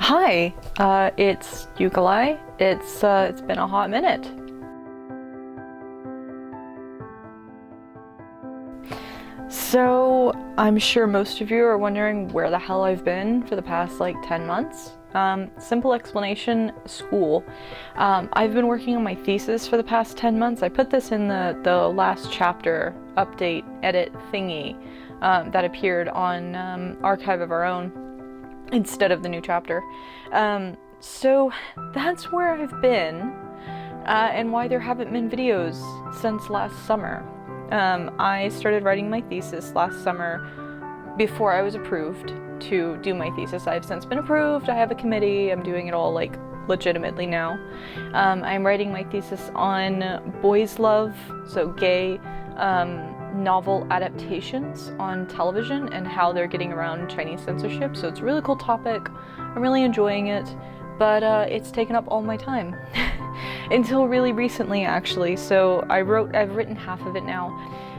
Hi, it's ukallii. It's been a hot minute. So I'm sure most of you are wondering where the hell I've been for the past like 10 months. Simple explanation, school. I've been working on my thesis for the past 10 months. I put this in the last chapter update edit thingy that appeared on Archive of Our Own instead of the new chapter. So that's where I've been and why there haven't been videos since last summer. I started writing my thesis last summer before I was approved to do my thesis. I've since been approved, I have a committee, I'm doing it all like legitimately now. I'm writing my thesis on boys' love, so gay novel adaptations on television and how they're getting around Chinese censorship. So it's a really cool topic, I'm really enjoying it, but it's taken up all my time. Until really recently, actually. So I've written half of it now.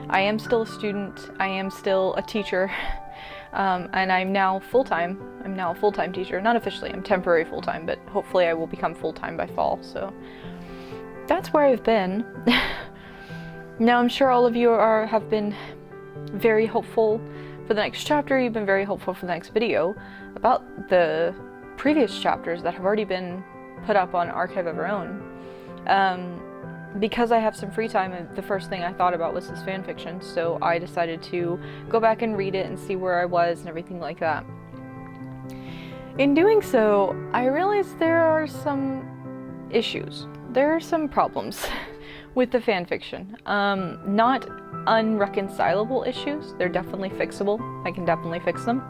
I am still a student, I am still a teacher, and I'm now full-time. I'm now a full-time teacher. Not officially, I'm temporary full-time, but hopefully I will become full-time by fall. So that's where I've been. Now I'm sure all of you have been very hopeful for the next chapter. You've been very hopeful for the next video about the previous chapters that have already been put up on Archive of Our Own. Because I have some free time, the first thing I thought about was this fanfiction, so I decided to go back and read it and see where I was and everything like that. In doing so, I realized there are some issues. There are some problems with the fanfiction. Not unreconcilable issues, they're definitely fixable. I can definitely fix them.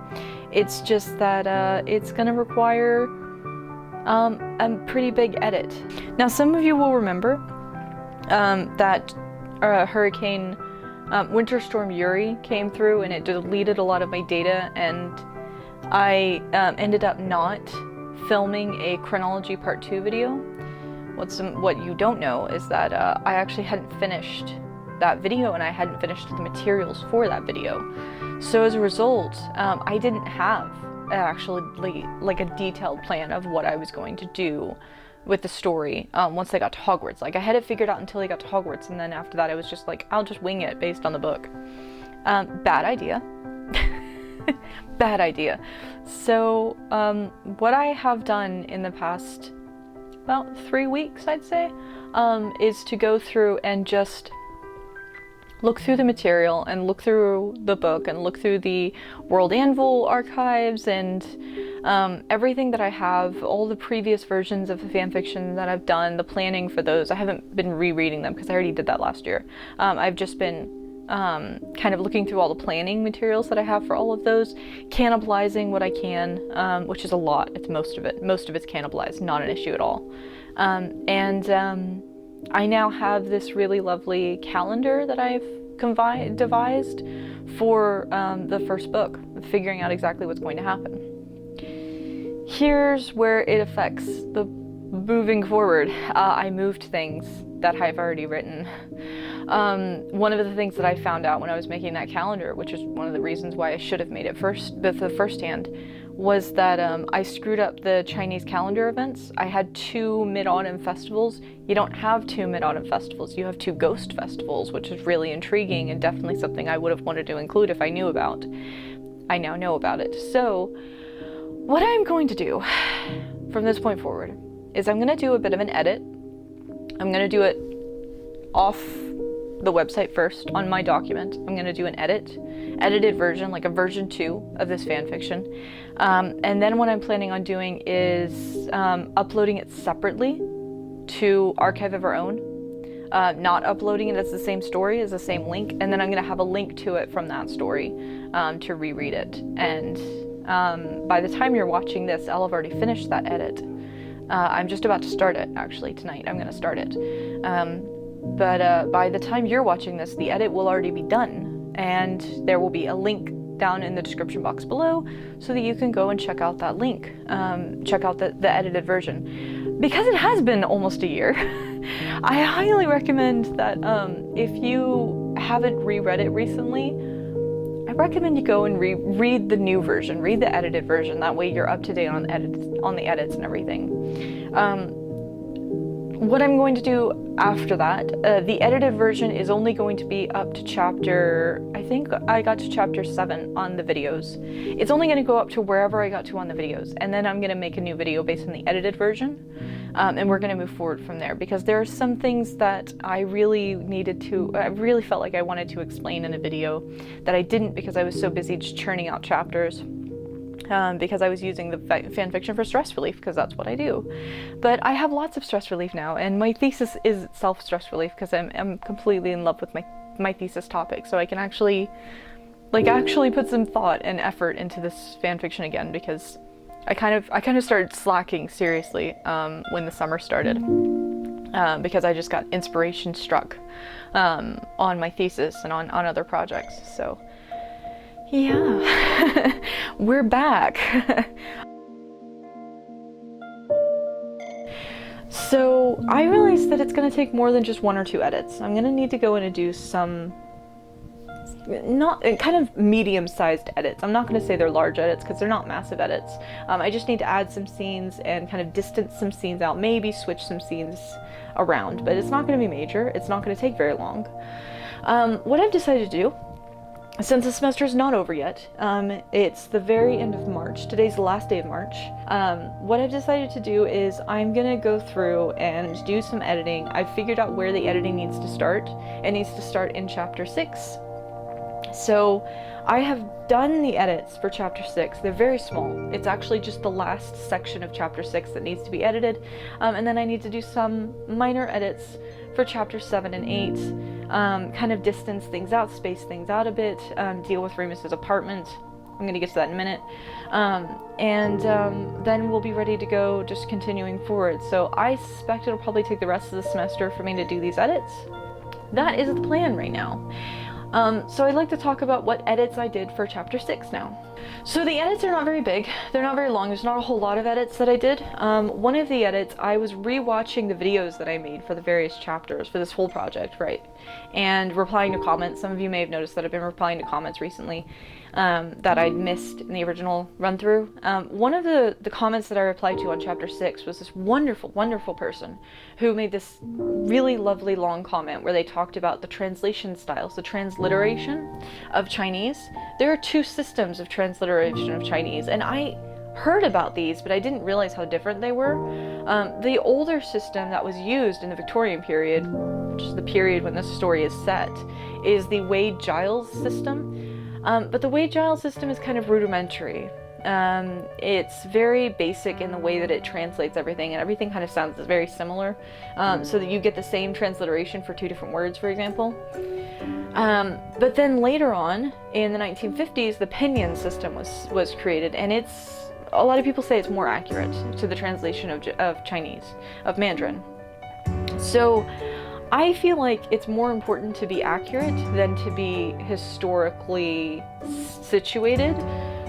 It's just that it's gonna require a pretty big edit. Now some of you will remember that Hurricane Winter Storm Uri came through and it deleted a lot of my data, and I ended up not filming a chronology part 2 video. What you don't know is that I actually hadn't finished that video and I hadn't finished the materials for that video. So as a result, I didn't have actually like a detailed plan of what I was going to do with the story once I got to Hogwarts. Like I had it figured out until I got to Hogwarts, and then after that I was just like, I'll just wing it based on the book. Bad idea. Bad idea. So what I have done in the past about 3 weeks, I'd say, is to go through and just look through the material and look through the book and look through the World Anvil archives and everything that I have, all the previous versions of the fanfiction that I've done, the planning for those. I haven't been rereading them because I already did that last year. I've just been kind of looking through all the planning materials that I have for all of those, cannibalizing what I can, which is a lot. It's most of it. Most of it's cannibalized, not an issue at all. I now have this really lovely calendar that I've devised for the first book, figuring out exactly what's going to happen. Here's where it affects the moving forward. I moved things that I've already written. One of the things that I found out when I was making that calendar, which is one of the reasons why I should have made it firsthand, was that I screwed up the Chinese calendar events. I had 2 mid-autumn festivals. You don't have 2 mid-autumn festivals, you have 2 ghost festivals, which is really intriguing and definitely something I would have wanted to include if I knew about. I now know about it. So what I'm going to do from this point forward is I'm going to do a bit of an edit. I'm going to do it off the website first on my document. I'm going to do an edited version, like a version 2 of this fanfiction. And then what I'm planning on doing is uploading it separately to Archive of Our Own. Not uploading it as the same story, as the same link, and then I'm going to have a link to it from that story to reread it. And by the time you're watching this, I'll have already finished that edit. I'm just about to start it, actually, tonight. I'm going to start it. But by the time you're watching this, the edit will already be done, and there will be a link down in the description box below so that you can go and check out that link, check out the edited version. Because it has been almost a year, I highly recommend that if you haven't reread it recently, I recommend you go and read the new version, read the edited version. That way you're up to date on the edits and everything. What I'm going to do after that, the edited version is only going to be up to chapter, I think I got to chapter 7 on the videos. It's only going to go up to wherever I got to on the videos, and then I'm going to make a new video based on the edited version, and we're going to move forward from there, because there are some things that I really felt like I wanted to explain in a video that I didn't, because I was so busy just churning out chapters. Because I was using the fanfiction for stress relief, because that's what I do. But I have lots of stress relief now, and my thesis is itself stress relief, because I'm completely in love with my thesis topic, so I can actually put some thought and effort into this fanfiction again, because I kind of started slacking seriously when the summer started, because I just got inspiration struck on my thesis and on other projects. So yeah, we're back. So I realized that it's going to take more than just 1 or 2 edits. I'm going to need to go in and do some kind of medium-sized edits. I'm not going to say they're large edits, because they're not massive edits. I just need to add some scenes and kind of distance some scenes out, maybe switch some scenes around, but it's not going to be major. It's not going to take very long. What I've decided to do, since the semester is not over yet, it's the very end of March. Today's the last day of March. What I've decided to do is I'm gonna go through and do some editing. I've figured out where the editing needs to start. It needs to start in chapter 6. So I have done the edits for chapter 6. They're very small. It's actually just the last section of chapter 6 that needs to be edited. And then I need to do some minor edits for chapter 7 and 8. Kind of distance things out, space things out a bit, deal with Remus's apartment. I'm going to get to that in a minute. Then we'll be ready to go, just continuing forward. So I suspect it'll probably take the rest of the semester for me to do these edits. That is the plan right now. So I'd like to talk about what edits I did for chapter 6 now. So the edits are not very big, they're not very long, there's not a whole lot of edits that I did. One of the edits, I was re-watching the videos that I made for the various chapters for this whole project, right? And replying to comments. Some of you may have noticed that I've been replying to comments recently that I'd missed in the original run-through. One of the comments that I replied to on chapter 6 was this wonderful, wonderful person who made this really lovely long comment where they talked about the translation styles, the transliteration of Chinese. There are 2 systems of transliteration of Chinese, and I heard about these, but I didn't realize how different they were. The older system that was used in the Victorian period, which is the period when this story is set, is the Wade-Giles system. But the Wade-Giles system is kind of rudimentary. It's very basic in the way that it translates everything, and everything kind of sounds very similar, so that you get the same transliteration for 2 different words, for example. But then later on, in the 1950s, the pinyin system was created, and a lot of people say it's more accurate to the translation of Chinese, of Mandarin. So I feel like it's more important to be accurate than to be historically situated.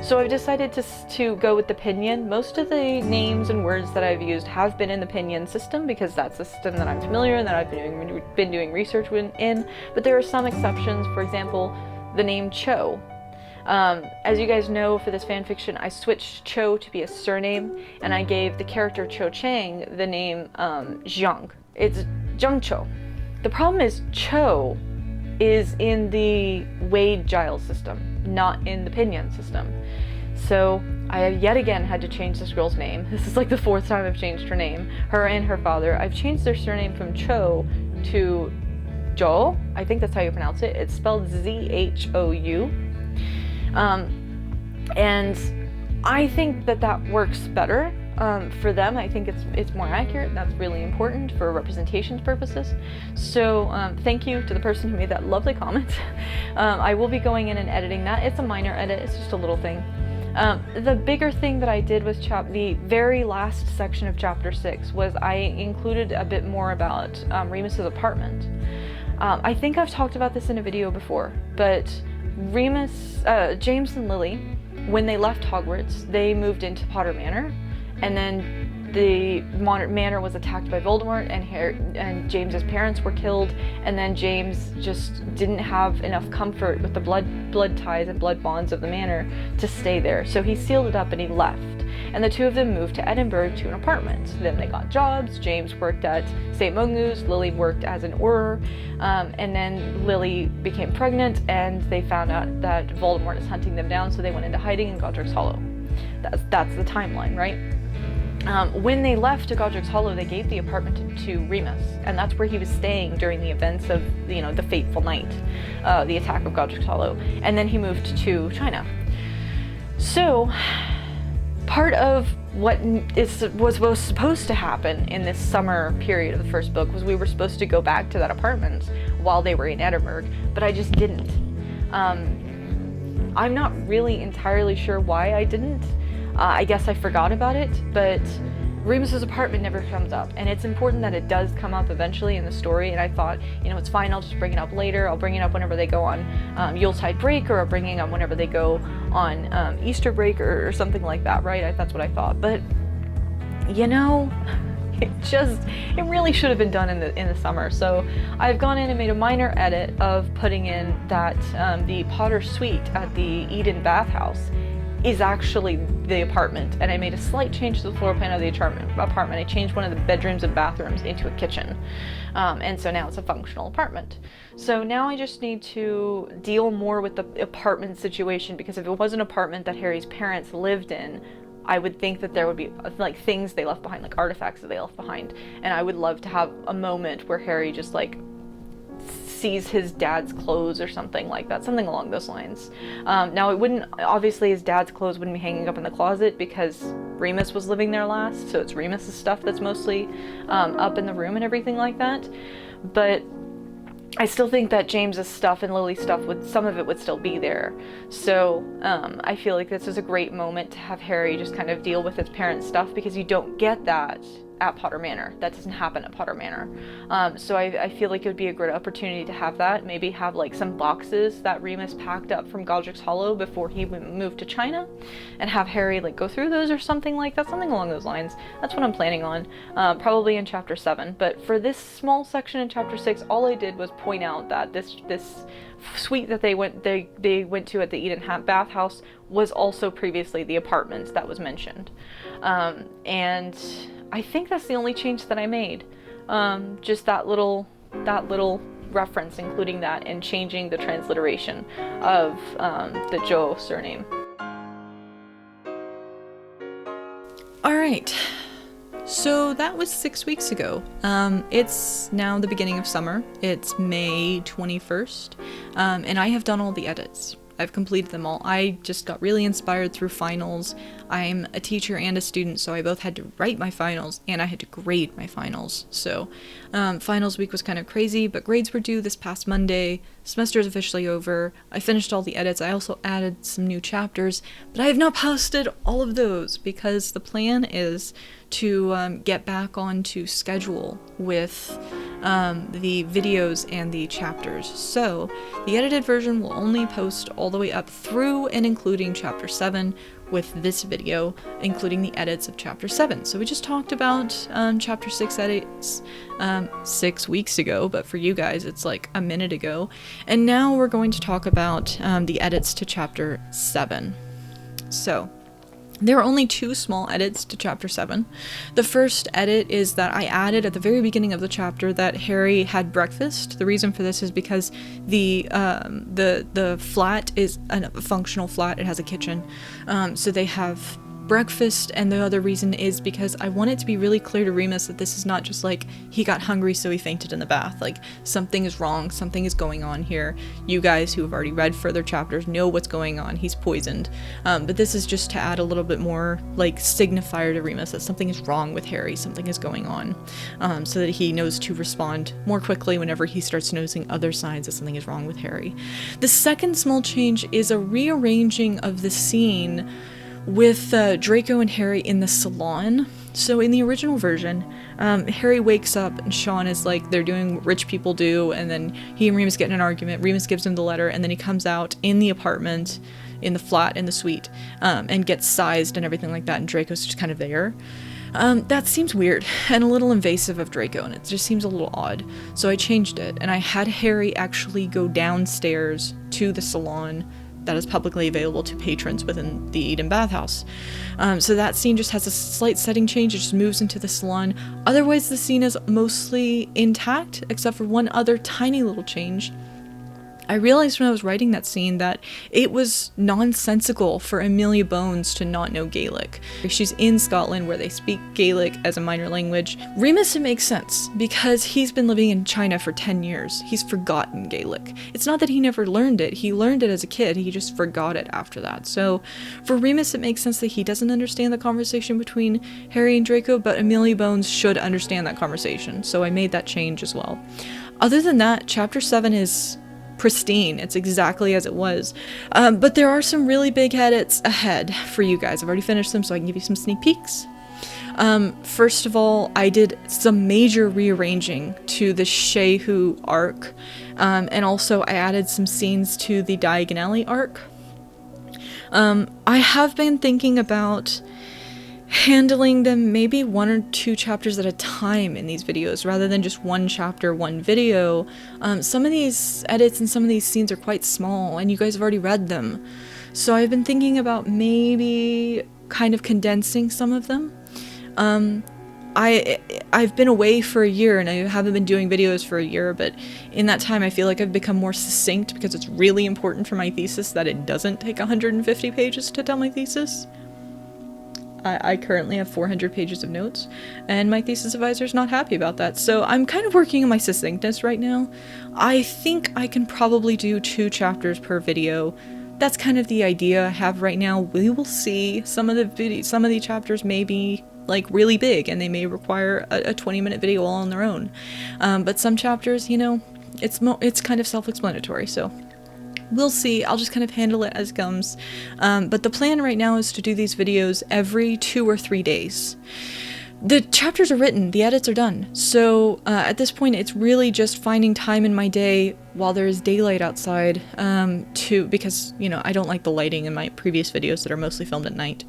So I've decided to go with the pinyin. Most of the names and words that I've used have been in the pinyin system, because that's the system that I'm familiar and that I've been doing research in. But there are some exceptions. For example, the name Cho. As you guys know, for this fanfiction, I switched Cho to be a surname, and I gave the character Cho Chang the name Zhang. It's Zhang Cho. The problem is Cho is in the Wade-Giles system, not in the pinyin system. So I have yet again had to change this girl's name. This is like the 4th time I've changed her name, her and her father. I've changed their surname from Cho to Zhou. I think that's how you pronounce it. It's spelled Z-H-O-U. And I think that works better for them. I think it's more accurate. That's really important for representation purposes. So thank you to the person who made that lovely comment. I will be going in and editing that. It's a minor edit, it's just a little thing. The bigger thing that I did with the very last section of chapter 6 was I included a bit more about Remus's apartment. I think I've talked about this in a video before, but James and Lily, when they left Hogwarts, they moved into Potter Manor, and then the manor was attacked by Voldemort, and James's parents were killed, and then James just didn't have enough comfort with the blood ties and blood bonds of the manor to stay there, so he sealed it up and he left. And the two of them moved to Edinburgh to an apartment. Then they got jobs. James worked at St. Mungo's, Lily worked as an Auror, and then Lily became pregnant, and they found out that Voldemort is hunting them down, so they went into hiding in Godric's Hollow. That's the timeline, right? When they left to Godric's Hollow, they gave the apartment to Remus, and that's where he was staying during the events of, the fateful night, the attack of Godric's Hollow, and then he moved to China. So, part of what was supposed to happen in this summer period of the first book was we were supposed to go back to that apartment while they were in Edinburgh, but I just didn't. I'm not really entirely sure why I didn't. I guess I forgot about it, but Remus's apartment never comes up, and it's important that it does come up eventually in the story, and I thought, it's fine, I'll just bring it up later. I'll bring it up whenever they go on Yuletide break, or I'll bring it up whenever they go on Easter break or something like that, right? That's what I thought, but it really should have been done in the summer. So I've gone in and made a minor edit of putting in that the Potter suite at the Eden bathhouse is actually the apartment, and I made a slight change to the floor plan of the apartment. I changed one of the bedrooms and bathrooms into a kitchen, and so now it's a functional apartment. So now I just need to deal more with the apartment situation, because if it was an apartment that Harry's parents lived in, I would think that there would be like things they left behind, like artifacts that they left behind, and I would love to have a moment where Harry just like sees his dad's clothes or something like that, something along those lines. Now it wouldn't, obviously his dad's clothes wouldn't be hanging up in the closet because Remus was living there last, so it's Remus's stuff that's mostly up in the room and everything like that. But I still think that James's stuff and Lily's stuff some of it would still be there. So I feel like this is a great moment to have Harry just kind of deal with his parents' stuff, because you don't get that at Potter Manor. That doesn't happen at Potter Manor. So I feel like it would be a great opportunity to have that. Maybe have like some boxes that Remus packed up from Godric's Hollow before he moved to China, and have Harry like go through those or something like that, something along those lines. That's what I'm planning on, probably in chapter 7. But for this small section in chapter 6, all I did was point out that this suite that they went to at the Eden bathhouse was also previously the apartment that was mentioned, and I think that's the only change that I made. Just that little reference, including that, and changing the transliteration of the Zhou surname. Alright, so that was 6 weeks ago. It's now the beginning of summer. It's May 21st, and I have done all the edits. I've completed them all. I just got really inspired through finals. I'm a teacher and a student, so I both had to write my finals and I had to grade my finals. So finals week was kind of crazy, but grades were due this past Monday. Semester is officially over. I finished all the edits. I also added some new chapters, but I have not posted all of those because the plan is to get back onto schedule with the videos and the chapters. So the edited version will only post all the way up through and including chapter 7, with this video including the edits of chapter 7. So we just talked about chapter 6 edits 6 weeks ago, but for you guys it's like a minute ago. And now we're going to talk about the edits to chapter 7. So there are only 2 small edits to chapter 7. The first edit is that I added at the very beginning of the chapter that Harry had breakfast. The reason for this is because the flat is a functional flat. It has a kitchen, so they have breakfast, and the other reason is because I want it to be really clear to Remus that this is not just like he got hungry so he fainted in the bath. Like, something is wrong, something is going on here. You guys who have already read further chapters know what's going on. He's poisoned, but this is just to add a little bit more like signifier to Remus that something is wrong with Harry, something is going on, so that he knows to respond more quickly whenever he starts noticing other signs that something is wrong with Harry. The second small change is a rearranging of the scene with Draco and Harry in the salon. So in the original version, Harry wakes up and Sean is like, they're doing what rich people do, and then he and Remus get in an argument. Remus gives him the letter, and then he comes out in the apartment, in the flat, in the suite, and gets sized and everything like that, and Draco's just kind of there. That seems weird and a little invasive of Draco, and it just seems a little odd. So I changed it, and I had Harry actually go downstairs to the salon that is publicly available to patrons within the Eden bathhouse. So that scene just has a slight setting change, it just moves into the salon. Otherwise the scene is mostly intact, except for one other tiny little change. I realized when I was writing that scene that it was nonsensical for Amelia Bones to not know Gaelic. She's in Scotland where they speak Gaelic as a minor language. Remus, it makes sense because he's been living in China for 10 years. He's forgotten Gaelic. It's not that he never learned it. He learned it as a kid. He just forgot it after that. So for Remus, it makes sense that he doesn't understand the conversation between Harry and Draco, but Amelia Bones should understand that conversation. So I made that change as well. Other than that, chapter 7 is pristine. It's exactly as it was. But there are some really big edits ahead for you guys. I've already finished them, so I can give you some sneak peeks. First of all, I did some major rearranging to the Shehu arc, and also I added some scenes to the Diagonally arc. I have been thinking about handling them maybe 1 or 2 chapters at a time in these videos rather than just 1 chapter, 1 video. Some of these edits and some of these scenes are quite small and you guys have already read them. So I've been thinking about maybe kind of condensing some of them. I've been away for a year and I haven't been doing videos for a year, but in that time I feel like I've become more succinct because it's really important for my thesis that it doesn't take 150 pages to tell my thesis. I currently have 400 pages of notes, and my thesis advisor is not happy about that, so I'm kind of working on my succinctness right now. I think I can probably do 2 chapters per video. That's kind of the idea I have right now. We will see. Some of the chapters may be like really big, and they may require a 20-minute video all on their own. But some chapters, you know, it's kind of self-explanatory, so we'll see. I'll just kind of handle it as it comes. But the plan right now is to do these videos every 2 or 3 days. The chapters are written, the edits are done. So at this point, it's really just finding time in my day while there is daylight outside because, you know, I don't like the lighting in my previous videos that are mostly filmed at night.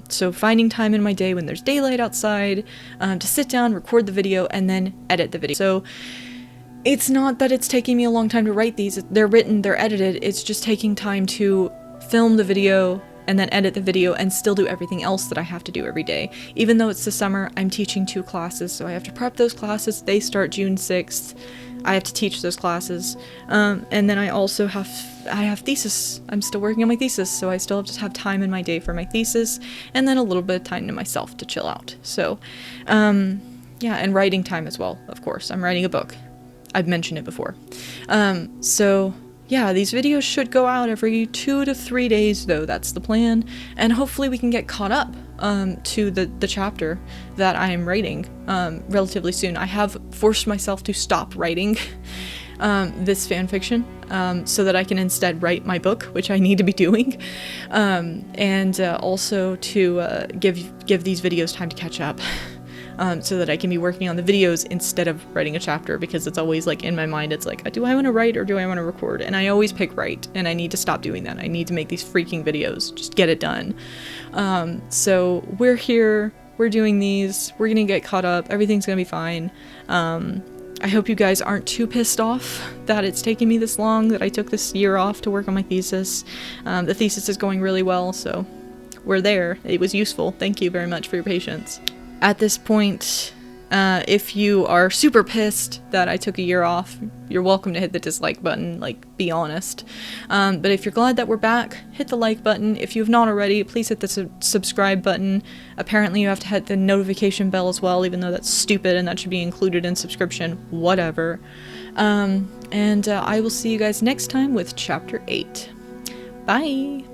So finding time in my day when there's daylight outside to sit down, record the video, and then edit the video. So it's not that it's taking me a long time to write these. They're written, they're edited. It's just taking time to film the video and then edit the video and still do everything else that I have to do every day. Even though it's the summer, I'm teaching 2 classes, so I have to prep those classes. They start June 6th. I have to teach those classes. And then I also have thesis. I'm still working on my thesis, so I still have to have time in my day for my thesis, and then a little bit of time to myself to chill out. So, yeah, and writing time as well, of course. I'm writing a book. I've mentioned it before. So yeah, these videos should go out every 2 to 3 days though, that's the plan, and hopefully we can get caught up to the chapter that I am writing relatively soon. I have forced myself to stop writing this fanfiction so that I can instead write my book, which I need to be doing, and also to give these videos time to catch up. So that I can be working on the videos instead of writing a chapter, because it's always like in my mind, it's like, do I want to write or do I want to record? And I always pick write, and I need to stop doing that. I need to make these freaking videos, just get it done. So we're here, we're doing these, we're gonna get caught up, everything's gonna be fine. I hope you guys aren't too pissed off that it's taking me this long, that I took this year off to work on my thesis. The thesis is going really well, so we're there. It was useful. Thank you very much for your patience. At this point, if you are super pissed that I took a year off, you're welcome to hit the dislike button, like, be honest. But if you're glad that we're back, hit the like button. If you have not already, please hit the subscribe button. Apparently you have to hit the notification bell as well, even though that's stupid and that should be included in subscription, whatever. And I will see you guys next time with Chapter 8. Bye!